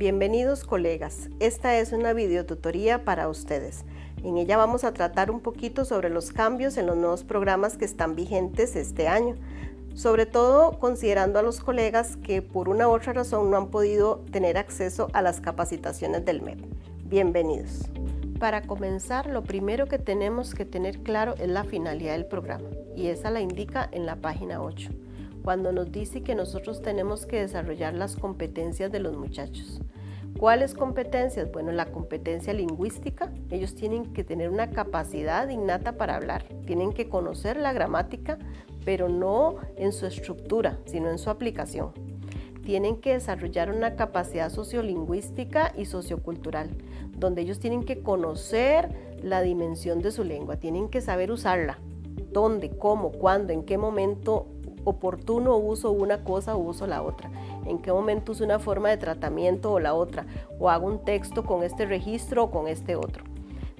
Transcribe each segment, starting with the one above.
Bienvenidos colegas, esta es una videotutoría para ustedes. En ella vamos a tratar un poquito sobre los cambios en los nuevos programas que están vigentes este año, sobre todo considerando a los colegas que por una u otra razón no han podido tener acceso a las capacitaciones del MEP. Bienvenidos. Para comenzar, lo primero que tenemos que tener claro es la finalidad del programa, y esa la indica en la página 8. Cuando nos dice que nosotros tenemos que desarrollar las competencias de los muchachos. ¿Cuáles competencias? Bueno, la competencia lingüística, ellos tienen que tener una capacidad innata para hablar, tienen que conocer la gramática, pero no en su estructura, sino en su aplicación. Tienen que desarrollar una capacidad sociolingüística y sociocultural, donde ellos tienen que conocer la dimensión de su lengua, tienen que saber usarla, dónde, cómo, cuándo, en qué momento oportuno uso una cosa o uso la otra, en qué momento uso una forma de tratamiento o la otra, o hago un texto con este registro o con este otro.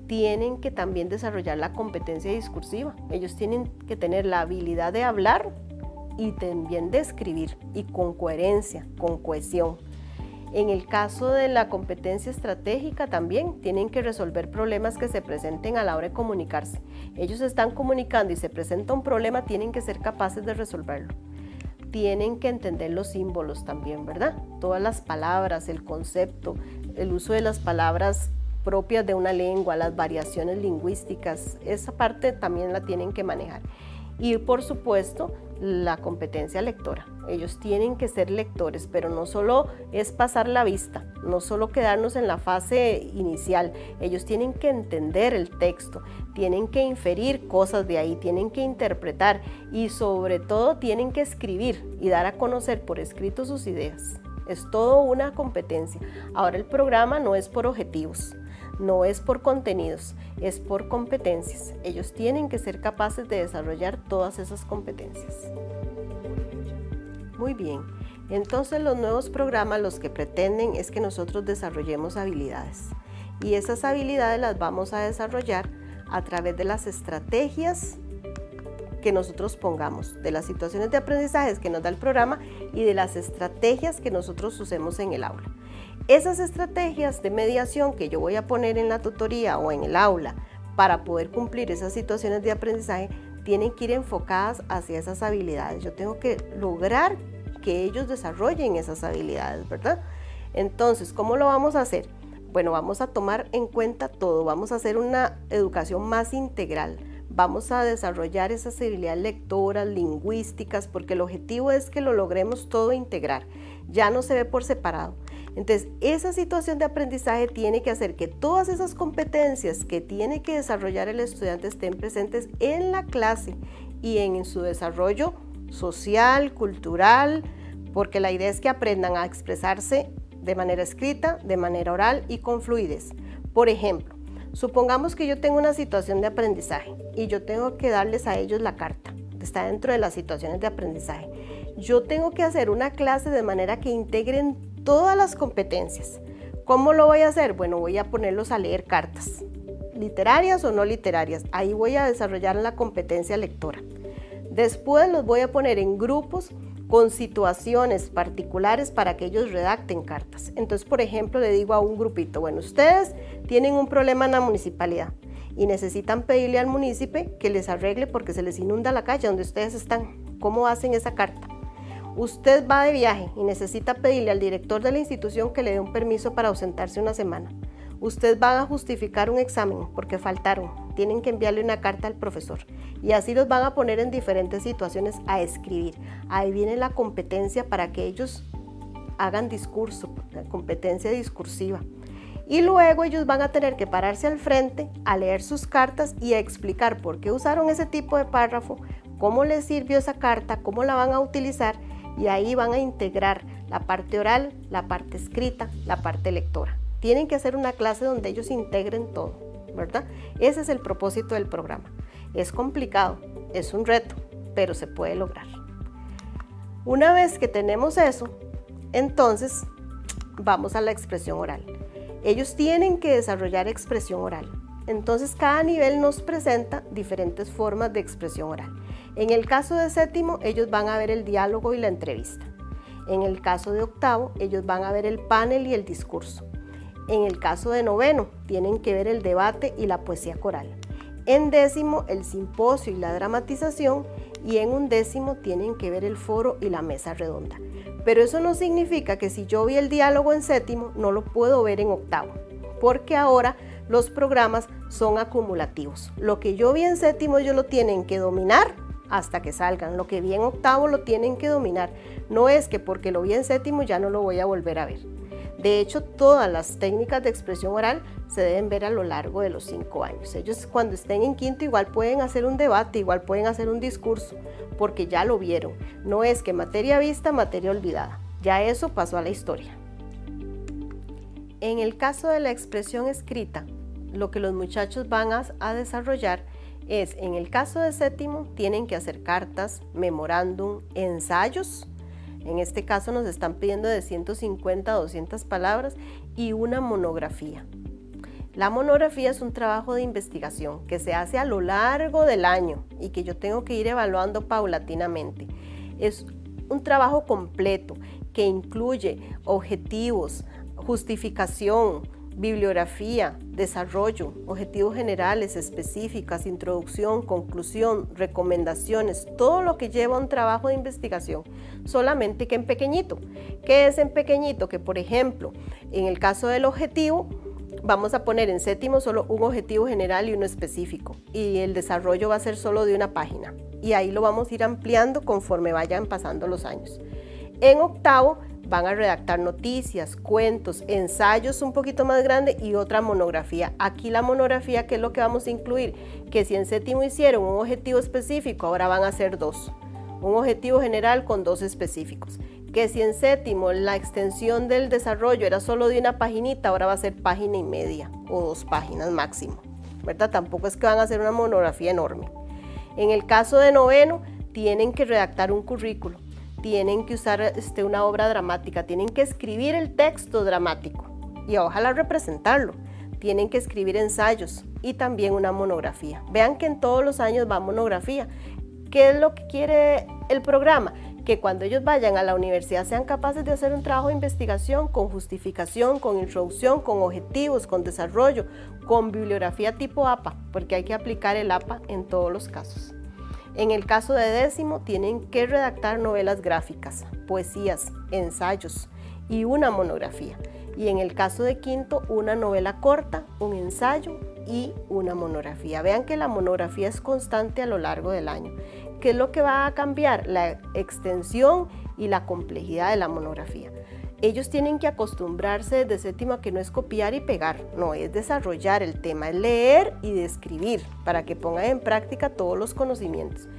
Tienen que también desarrollar la competencia discursiva, ellos tienen que tener la habilidad de hablar y también de escribir, y con coherencia, con cohesión. En el caso de la competencia estratégica también tienen que resolver problemas que se presenten a la hora de comunicarse. Ellos están comunicando y se presenta un problema, tienen que ser capaces de resolverlo. Tienen que entender los símbolos también, ¿verdad? Todas las palabras, el concepto, el uso de las palabras propias de una lengua, las variaciones lingüísticas, esa parte también la tienen que manejar. Y por supuesto, la competencia lectora. Ellos tienen que ser lectores, pero no solo es pasar la vista, no solo quedarnos en la fase inicial. Ellos tienen que entender el texto, tienen que inferir cosas de ahí, tienen que interpretar y sobre todo tienen que escribir y dar a conocer por escrito sus ideas. Es todo una competencia. Ahora el programa no es por objetivos, no es por contenidos, es por competencias. Ellos tienen que ser capaces de desarrollar todas esas competencias. Muy bien, entonces los nuevos programas los que pretenden es que nosotros desarrollemos habilidades. Y esas habilidades las vamos a desarrollar a través de las estrategias que nosotros pongamos, de las situaciones de aprendizaje que nos da el programa y de las estrategias que nosotros usemos en el aula. Esas estrategias de mediación que yo voy a poner en la tutoría o en el aula para poder cumplir esas situaciones de aprendizaje tienen que ir enfocadas hacia esas habilidades. Yo tengo que lograr que ellos desarrollen esas habilidades, ¿verdad? Entonces, ¿cómo lo vamos a hacer? Bueno, vamos a tomar en cuenta todo, vamos a hacer una educación más integral. Vamos a desarrollar esas habilidades lectoras, lingüísticas, porque el objetivo es que lo logremos todo integrar, ya no se ve por separado. Entonces, esa situación de aprendizaje tiene que hacer que todas esas competencias que tiene que desarrollar el estudiante estén presentes en la clase y en su desarrollo social, cultural, porque la idea es que aprendan a expresarse de manera escrita, de manera oral y con fluidez. Por ejemplo, supongamos que yo tengo una situación de aprendizaje y yo tengo que darles a ellos la carta, que está dentro de las situaciones de aprendizaje. Yo tengo que hacer una clase de manera que integren todas las competencias. ¿Cómo lo voy a hacer? Bueno, voy a ponerlos a leer cartas, literarias o no literarias. Ahí voy a desarrollar la competencia lectora. Después los voy a poner en grupos con situaciones particulares para que ellos redacten cartas. Entonces, por ejemplo, le digo a un grupito, bueno, ustedes tienen un problema en la municipalidad y necesitan pedirle al municipio que les arregle porque se les inunda la calle donde ustedes están. ¿Cómo hacen esa carta? Usted va de viaje y necesita pedirle al director de la institución que le dé un permiso para ausentarse una semana. Usted va a justificar un examen porque faltaron. Tienen que enviarle una carta al profesor. Y así los van a poner en diferentes situaciones a escribir. Ahí viene la competencia para que ellos hagan discurso, la competencia discursiva. Y luego ellos van a tener que pararse al frente a leer sus cartas y a explicar por qué usaron ese tipo de párrafo, cómo les sirvió esa carta, cómo la van a utilizar. Y ahí van a integrar la parte oral, la parte escrita, la parte lectora. Tienen que hacer una clase donde ellos integren todo, ¿verdad? Ese es el propósito del programa. Es complicado, es un reto, pero se puede lograr. Una vez que tenemos eso, entonces vamos a la expresión oral. Ellos tienen que desarrollar expresión oral. Entonces cada nivel nos presenta diferentes formas de expresión oral. En el caso de séptimo, ellos van a ver el diálogo y la entrevista. En el caso de octavo, ellos van a ver el panel y el discurso. En el caso de noveno, tienen que ver el debate y la poesía coral. En décimo, el simposio y la dramatización, y en undécimo tienen que ver el foro y la mesa redonda. Pero eso no significa que si yo vi el diálogo en séptimo, no lo puedo ver en octavo, porque ahora los programas son acumulativos. Lo que yo vi en séptimo, ellos lo tienen que dominar hasta que salgan. Lo que vi en octavo lo tienen que dominar. No es que porque lo vi en séptimo ya no lo voy a volver a ver. De hecho, todas las técnicas de expresión oral se deben ver a lo largo de los 5 años. Ellos cuando estén en quinto igual pueden hacer un debate, igual pueden hacer un discurso, porque ya lo vieron. No es que materia vista, materia olvidada. Ya eso pasó a la historia. En el caso de la expresión escrita, lo que los muchachos van a desarrollar es, en el caso de séptimo, tienen que hacer cartas, memorándum, ensayos. En este caso nos están pidiendo de 150 a 200 palabras y una monografía. La monografía es un trabajo de investigación que se hace a lo largo del año y que yo tengo que ir evaluando paulatinamente. Es un trabajo completo que incluye objetivos, justificación, bibliografía, desarrollo, objetivos generales, específicas, introducción, conclusión, recomendaciones, todo lo que lleva un trabajo de investigación, solamente que en pequeñito. ¿Qué es en pequeñito? Que por ejemplo, en el caso del objetivo, vamos a poner en séptimo solo un objetivo general y uno específico, y el desarrollo va a ser solo de una página, y ahí lo vamos a ir ampliando conforme vayan pasando los años. En octavo, van a redactar noticias, cuentos, ensayos un poquito más grandes y otra monografía. Aquí la monografía, ¿qué es lo que vamos a incluir? Que si en séptimo hicieron un objetivo específico, ahora van a hacer 2. Un objetivo general con 2 específicos. Que si en séptimo la extensión del desarrollo era solo de una paginita, ahora va a ser página y media o 2 páginas máximo, ¿verdad? Tampoco es que van a hacer una monografía enorme. En el caso de noveno, tienen que redactar un currículo. Tienen que usar una obra dramática, tienen que escribir el texto dramático y ojalá representarlo. Tienen que escribir ensayos y también una monografía. Vean que en todos los años va monografía. ¿Qué es lo que quiere el programa? Que cuando ellos vayan a la universidad sean capaces de hacer un trabajo de investigación con justificación, con introducción, con objetivos, con desarrollo, con bibliografía tipo APA, porque hay que aplicar el APA en todos los casos. En el caso de décimo, tienen que redactar novelas gráficas, poesías, ensayos y una monografía. Y en el caso de quinto, una novela corta, un ensayo y una monografía. Vean que la monografía es constante a lo largo del año. ¿Qué es lo que va a cambiar? La extensión y la complejidad de la monografía. Ellos tienen que acostumbrarse desde séptimo a que no es copiar y pegar, no, es desarrollar el tema, es leer y describir para que pongan en práctica todos los conocimientos.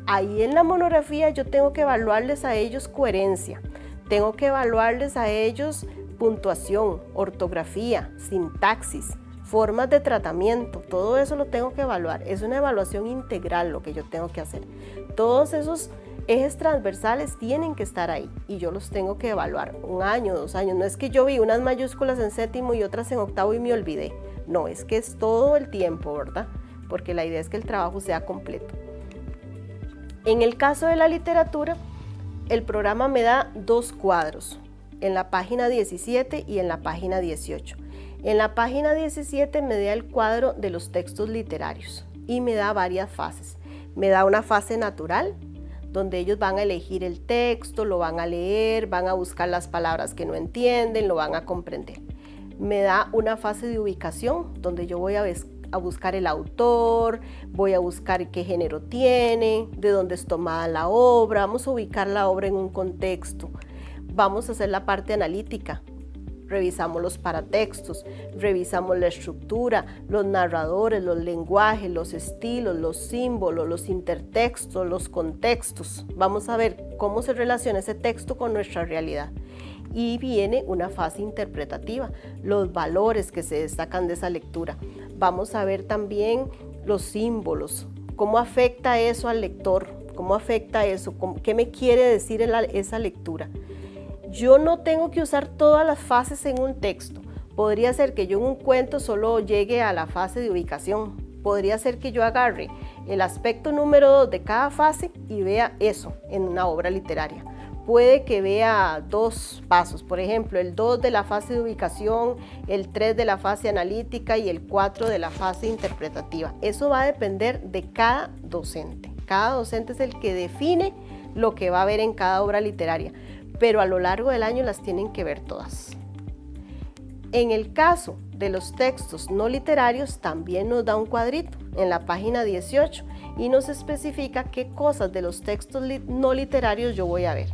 Ahí en la monografía yo tengo que evaluarles a ellos coherencia, tengo que evaluarles a ellos puntuación, ortografía, sintaxis, formas de tratamiento, todo eso lo tengo que evaluar. Es una evaluación integral lo que yo tengo que hacer. Todos esos ejes transversales tienen que estar ahí y yo los tengo que evaluar 1 año, 2 años. No es que yo vi unas mayúsculas en séptimo y otras en octavo y me olvidé. No, es que es todo el tiempo, ¿verdad? Porque la idea es que el trabajo sea completo. En el caso de la literatura, el programa me da 2 cuadros, en la página 17 y en la página 18. En la página 17 me da el cuadro de los textos literarios y me da varias fases. Me da una fase natural, donde ellos van a elegir el texto, lo van a leer, van a buscar las palabras que no entienden, lo van a comprender. Me da una fase de ubicación, donde yo voy a buscar el autor, voy a buscar qué género tiene, de dónde es tomada la obra, vamos a ubicar la obra en un contexto. Vamos a hacer la parte analítica. Revisamos los paratextos, revisamos la estructura, los narradores, los lenguajes, los estilos, los símbolos, los intertextos, los contextos. Vamos a ver cómo se relaciona ese texto con nuestra realidad. Y viene una fase interpretativa, los valores que se destacan de esa lectura. Vamos a ver también los símbolos, cómo afecta eso al lector, cómo afecta eso, qué me quiere decir esa lectura. Yo no tengo que usar todas las fases en un texto. Podría ser que yo en un cuento solo llegue a la fase de ubicación. Podría ser que yo agarre el aspecto número 2 de cada fase y vea eso en una obra literaria. puede que vea 2 pasos, por ejemplo, el 2 de la fase de ubicación, el 3 de la fase analítica y el 4 de la fase interpretativa. Eso va a depender de cada docente. Cada docente es el que define lo que va a ver en cada obra literaria, pero a lo largo del año las tienen que ver todas. En el caso de los textos no literarios, también nos da un cuadrito en la página 18 y nos especifica qué cosas de los textos no literarios yo voy a ver.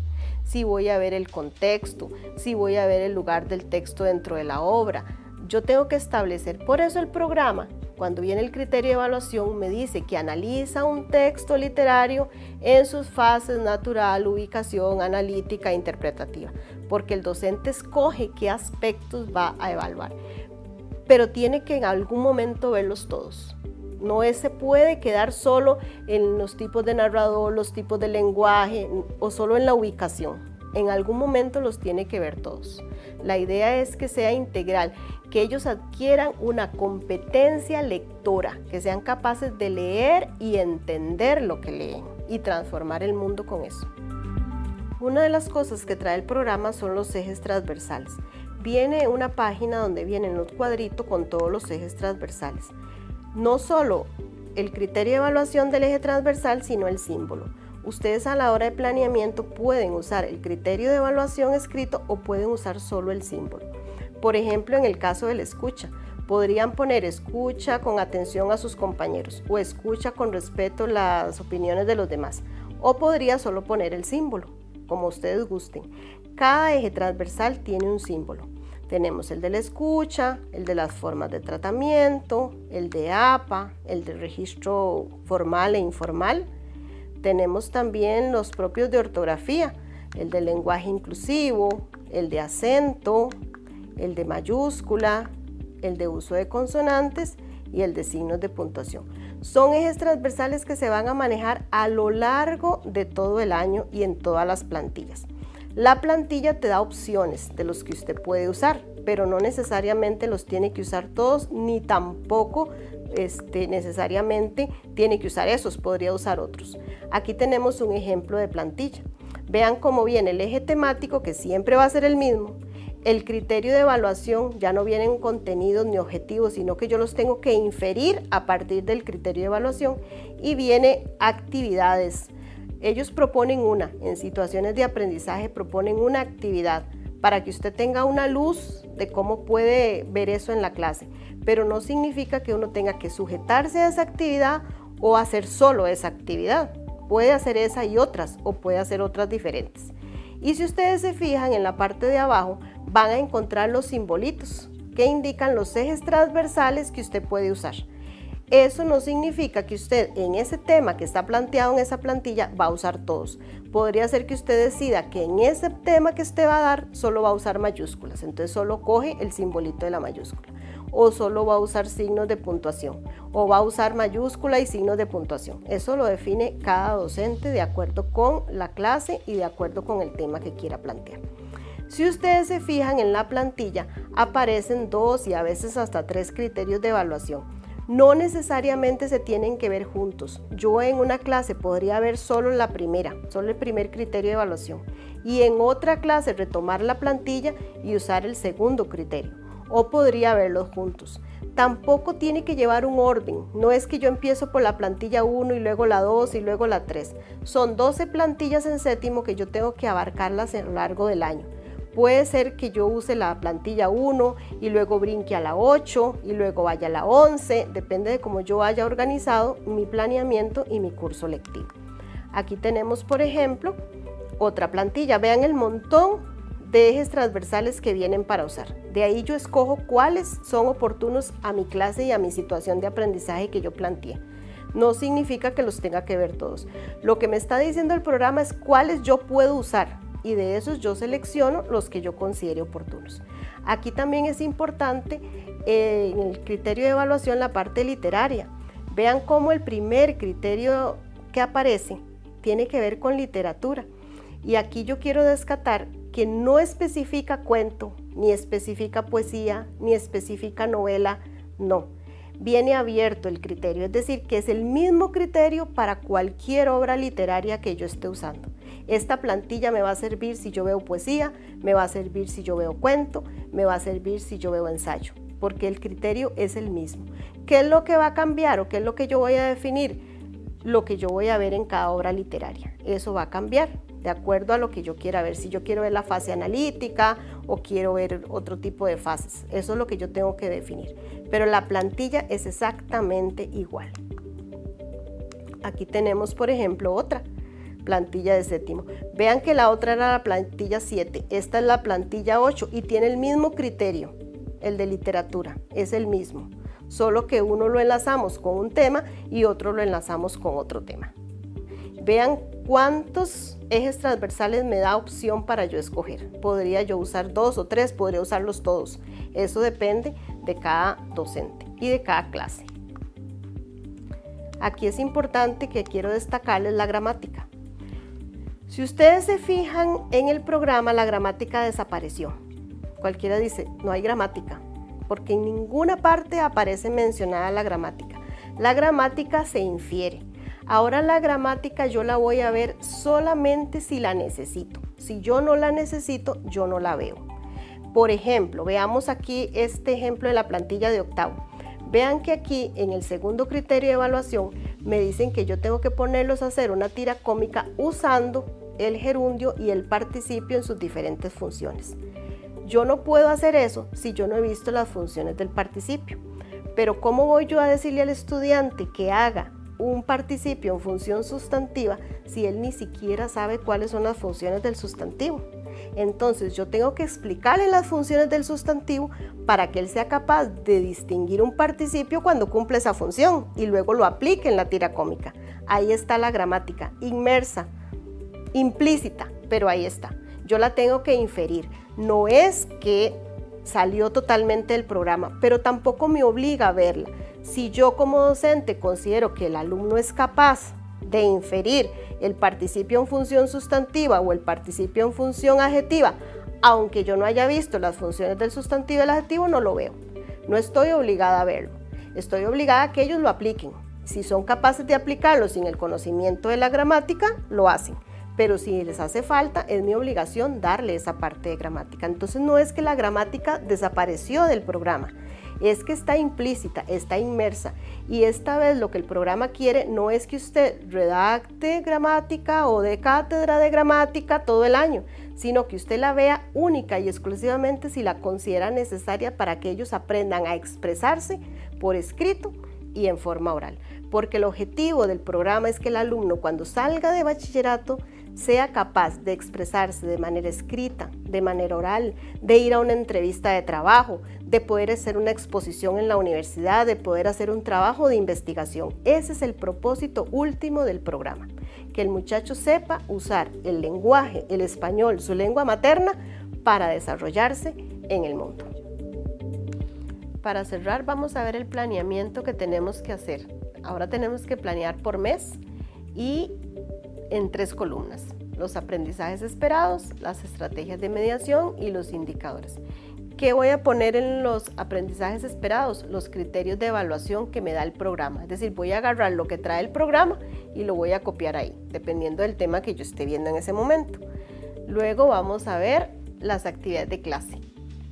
Si voy a ver el contexto, si voy a ver el lugar del texto dentro de la obra. Yo tengo que establecer, por eso el programa, cuando viene el criterio de evaluación, me dice que analiza un texto literario en sus fases natural, ubicación, analítica e interpretativa, porque el docente escoge qué aspectos va a evaluar, pero tiene que en algún momento verlos todos. No se puede quedar solo en los tipos de narrador, los tipos de lenguaje o solo en la ubicación. En algún momento los tiene que ver todos. La idea es que sea integral, que ellos adquieran una competencia lectora, que sean capaces de leer y entender lo que leen y transformar el mundo con eso. Una de las cosas que trae el programa son los ejes transversales. Viene una página donde vienen los cuadritos con todos los ejes transversales. No solo el criterio de evaluación del eje transversal, sino el símbolo. Ustedes a la hora de planeamiento pueden usar el criterio de evaluación escrito o pueden usar solo el símbolo. Por ejemplo, en el caso de la escucha, podrían poner escucha con atención a sus compañeros o escucha con respeto a las opiniones de los demás, o podría solo poner el símbolo, como ustedes gusten. Cada eje transversal tiene un símbolo. Tenemos el de la escucha, el de las formas de tratamiento, el de APA, el de registro formal e informal. Tenemos también los propios de ortografía, el de lenguaje inclusivo, el de acento, el de mayúscula, el de uso de consonantes y el de signos de puntuación. Son ejes transversales que se van a manejar a lo largo de todo el año y en todas las plantillas. La plantilla te da opciones de los que usted puede usar, pero no necesariamente los tiene que usar todos, ni tampoco necesariamente tiene que usar esos, podría usar otros. Aquí tenemos un ejemplo de plantilla. Vean cómo viene el eje temático, que siempre va a ser el mismo. El criterio de evaluación ya no vienen contenidos ni objetivos, sino que yo los tengo que inferir a partir del criterio de evaluación, y viene actividades. Ellos proponen en situaciones de aprendizaje proponen una actividad para que usted tenga una luz de cómo puede ver eso en la clase, pero no significa que uno tenga que sujetarse a esa actividad o hacer solo esa actividad. Puede hacer esa y otras, o puede hacer otras diferentes. Y si ustedes se fijan en la parte de abajo, van a encontrar los simbolitos que indican los ejes transversales que usted puede usar. Eso no significa que usted en ese tema que está planteado en esa plantilla va a usar todos. Podría ser que usted decida que en ese tema que usted va a dar solo va a usar mayúsculas, entonces solo coge el simbolito de la mayúscula, o solo va a usar signos de puntuación, o va a usar mayúscula y signos de puntuación. Eso lo define cada docente de acuerdo con la clase y de acuerdo con el tema que quiera plantear. Si ustedes se fijan en la plantilla, aparecen 2 y a veces hasta 3 criterios de evaluación. No necesariamente se tienen que ver juntos. Yo en una clase podría ver solo el primer criterio de evaluación, y en otra clase retomar la plantilla y usar el segundo criterio, o podría verlos juntos. Tampoco tiene que llevar un orden, no es que yo empiezo por la plantilla 1 y luego la 2 y luego la 3. Son 12 plantillas en séptimo que yo tengo que abarcarlas a lo largo del año. Puede ser que yo use la plantilla 1 y luego brinque a la 8 y luego vaya a la 11, depende de cómo yo haya organizado mi planeamiento y mi curso lectivo. Aquí tenemos, por ejemplo, otra plantilla. Vean el montón de ejes transversales que vienen para usar. De ahí yo escojo cuáles son oportunos a mi clase y a mi situación de aprendizaje que yo planteé. No significa que los tenga que ver todos. Lo que me está diciendo el programa es cuáles yo puedo usar, y de esos yo selecciono los que yo considere oportunos. Aquí también es importante en el criterio de evaluación la parte literaria. Vean cómo el primer criterio que aparece tiene que ver con literatura, y aquí yo quiero descartar que no especifica cuento, ni especifica poesía, ni especifica novela, no. Viene abierto el criterio, es decir, que es el mismo criterio para cualquier obra literaria que yo esté usando. Esta plantilla me va a servir si yo veo poesía, me va a servir si yo veo cuento, me va a servir si yo veo ensayo, porque el criterio es el mismo. ¿Qué es lo que va a cambiar o qué es lo que yo voy a definir? Lo que yo voy a ver en cada obra literaria. Eso va a cambiar de acuerdo a lo que yo quiera ver. Si yo quiero ver la fase analítica o quiero ver otro tipo de fases. Eso es lo que yo tengo que definir. Pero la plantilla es exactamente igual. Aquí tenemos, por ejemplo, otra plantilla de séptimo. Vean que la otra era la plantilla 7. Esta es la plantilla 8 y tiene el mismo criterio. El de literatura es el mismo. Solo que uno lo enlazamos con un tema y otro lo enlazamos con otro tema. Vean cuántos ejes transversales me da opción para yo escoger. Podría yo usar 2 o 3, podría usarlos todos. Eso depende de cada docente y de cada clase. Aquí es importante que quiero destacarles la gramática. Si ustedes se fijan en el programa, la gramática desapareció. Cualquiera dice, no hay gramática, porque en ninguna parte aparece mencionada la gramática. La gramática se infiere. Ahora la gramática yo la voy a ver solamente si la necesito. Si yo no la necesito, yo no la veo. Por ejemplo, veamos aquí este ejemplo de la plantilla de octavo. Vean que aquí en el segundo criterio de evaluación me dicen que yo tengo que ponerlos a hacer una tira cómica usando el gerundio y el participio en sus diferentes funciones. Yo no puedo hacer eso si yo no he visto las funciones del participio. Pero ¿cómo voy yo a decirle al estudiante que haga un participio en función sustantiva si él ni siquiera sabe cuáles son las funciones del sustantivo? Entonces yo tengo que explicarle las funciones del sustantivo para que él sea capaz de distinguir un participio cuando cumple esa función y luego lo aplique en la tira cómica. Ahí está la gramática, inmersa, implícita, pero ahí está. Yo la tengo que inferir. No es que salió totalmente del programa, pero tampoco me obliga a verla. Si yo como docente considero que el alumno es capaz de inferir el participio en función sustantiva o el participio en función adjetiva, aunque yo no haya visto las funciones del sustantivo y el adjetivo, no lo veo. No estoy obligada a verlo. Estoy obligada a que ellos lo apliquen. Si son capaces de aplicarlo sin el conocimiento de la gramática, lo hacen. Pero si les hace falta, es mi obligación darle esa parte de gramática. Entonces no es que la gramática desapareció del programa, es que está implícita, está inmersa. Y esta vez lo que el programa quiere no es que usted redacte gramática o dé cátedra de gramática todo el año, sino que usted la vea única y exclusivamente si la considera necesaria para que ellos aprendan a expresarse por escrito y en forma oral. Porque el objetivo del programa es que el alumno cuando salga de bachillerato sea capaz de expresarse de manera escrita, de manera oral, de ir a una entrevista de trabajo, de poder hacer una exposición en la universidad, de poder hacer un trabajo de investigación. Ese es el propósito último del programa, que el muchacho sepa usar el lenguaje, el español, su lengua materna, para desarrollarse en el mundo. Para cerrar, vamos a ver el planeamiento que tenemos que hacer. Ahora tenemos que planear por mes y en 3 columnas: los aprendizajes esperados, las estrategias de mediación y los indicadores. ¿Qué voy a poner en los aprendizajes esperados? Los criterios de evaluación que me da el programa. Es decir, voy a agarrar lo que trae el programa y lo voy a copiar ahí, dependiendo del tema que yo esté viendo en ese momento. Luego vamos a ver las actividades de clase.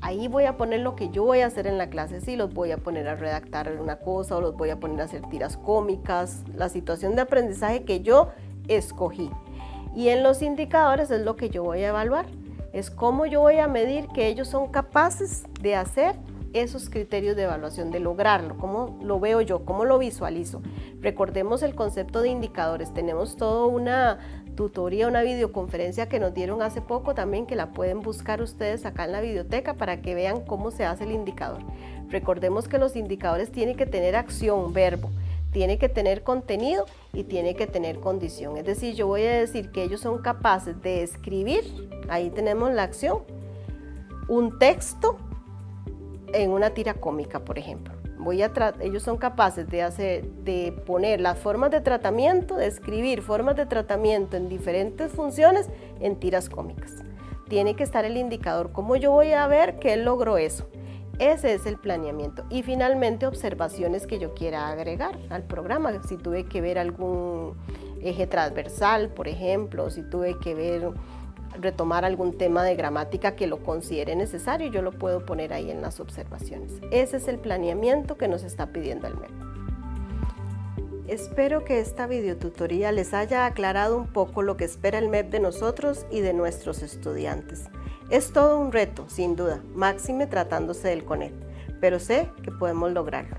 Ahí voy a poner lo que yo voy a hacer en la clase, si los voy a poner a redactar una cosa o los voy a poner a hacer tiras cómicas, la situación de aprendizaje que yo escogí. Y en los indicadores es lo que yo voy a evaluar, es cómo yo voy a medir que ellos son capaces de hacer esos criterios de evaluación, de lograrlo, cómo lo veo yo, cómo lo visualizo. Recordemos el concepto de indicadores, tenemos toda una tutoría, una videoconferencia que nos dieron hace poco también, que la pueden buscar ustedes acá en la biblioteca para que vean cómo se hace el indicador. Recordemos que los indicadores tienen que tener acción, verbo, tiene que tener contenido y tiene que tener condición. Es decir, yo voy a decir que ellos son capaces de escribir, ahí tenemos la acción, un texto en una tira cómica, por ejemplo. Ellos son capaces de poner las formas de tratamiento, de escribir formas de tratamiento en diferentes funciones en tiras cómicas. Tiene que estar el indicador, ¿cómo yo voy a ver que él logró eso? Ese es el planeamiento. Y finalmente, observaciones que yo quiera agregar al programa. Si tuve que ver algún eje transversal, por ejemplo, si tuve que retomar algún tema de gramática que lo considere necesario, yo lo puedo poner ahí en las observaciones. Ese es el planeamiento que nos está pidiendo el MEP. Espero que esta videotutoría les haya aclarado un poco lo que espera el MEP de nosotros y de nuestros estudiantes. Es todo un reto, sin duda, máxime tratándose del CONET, pero sé que podemos lograrlo.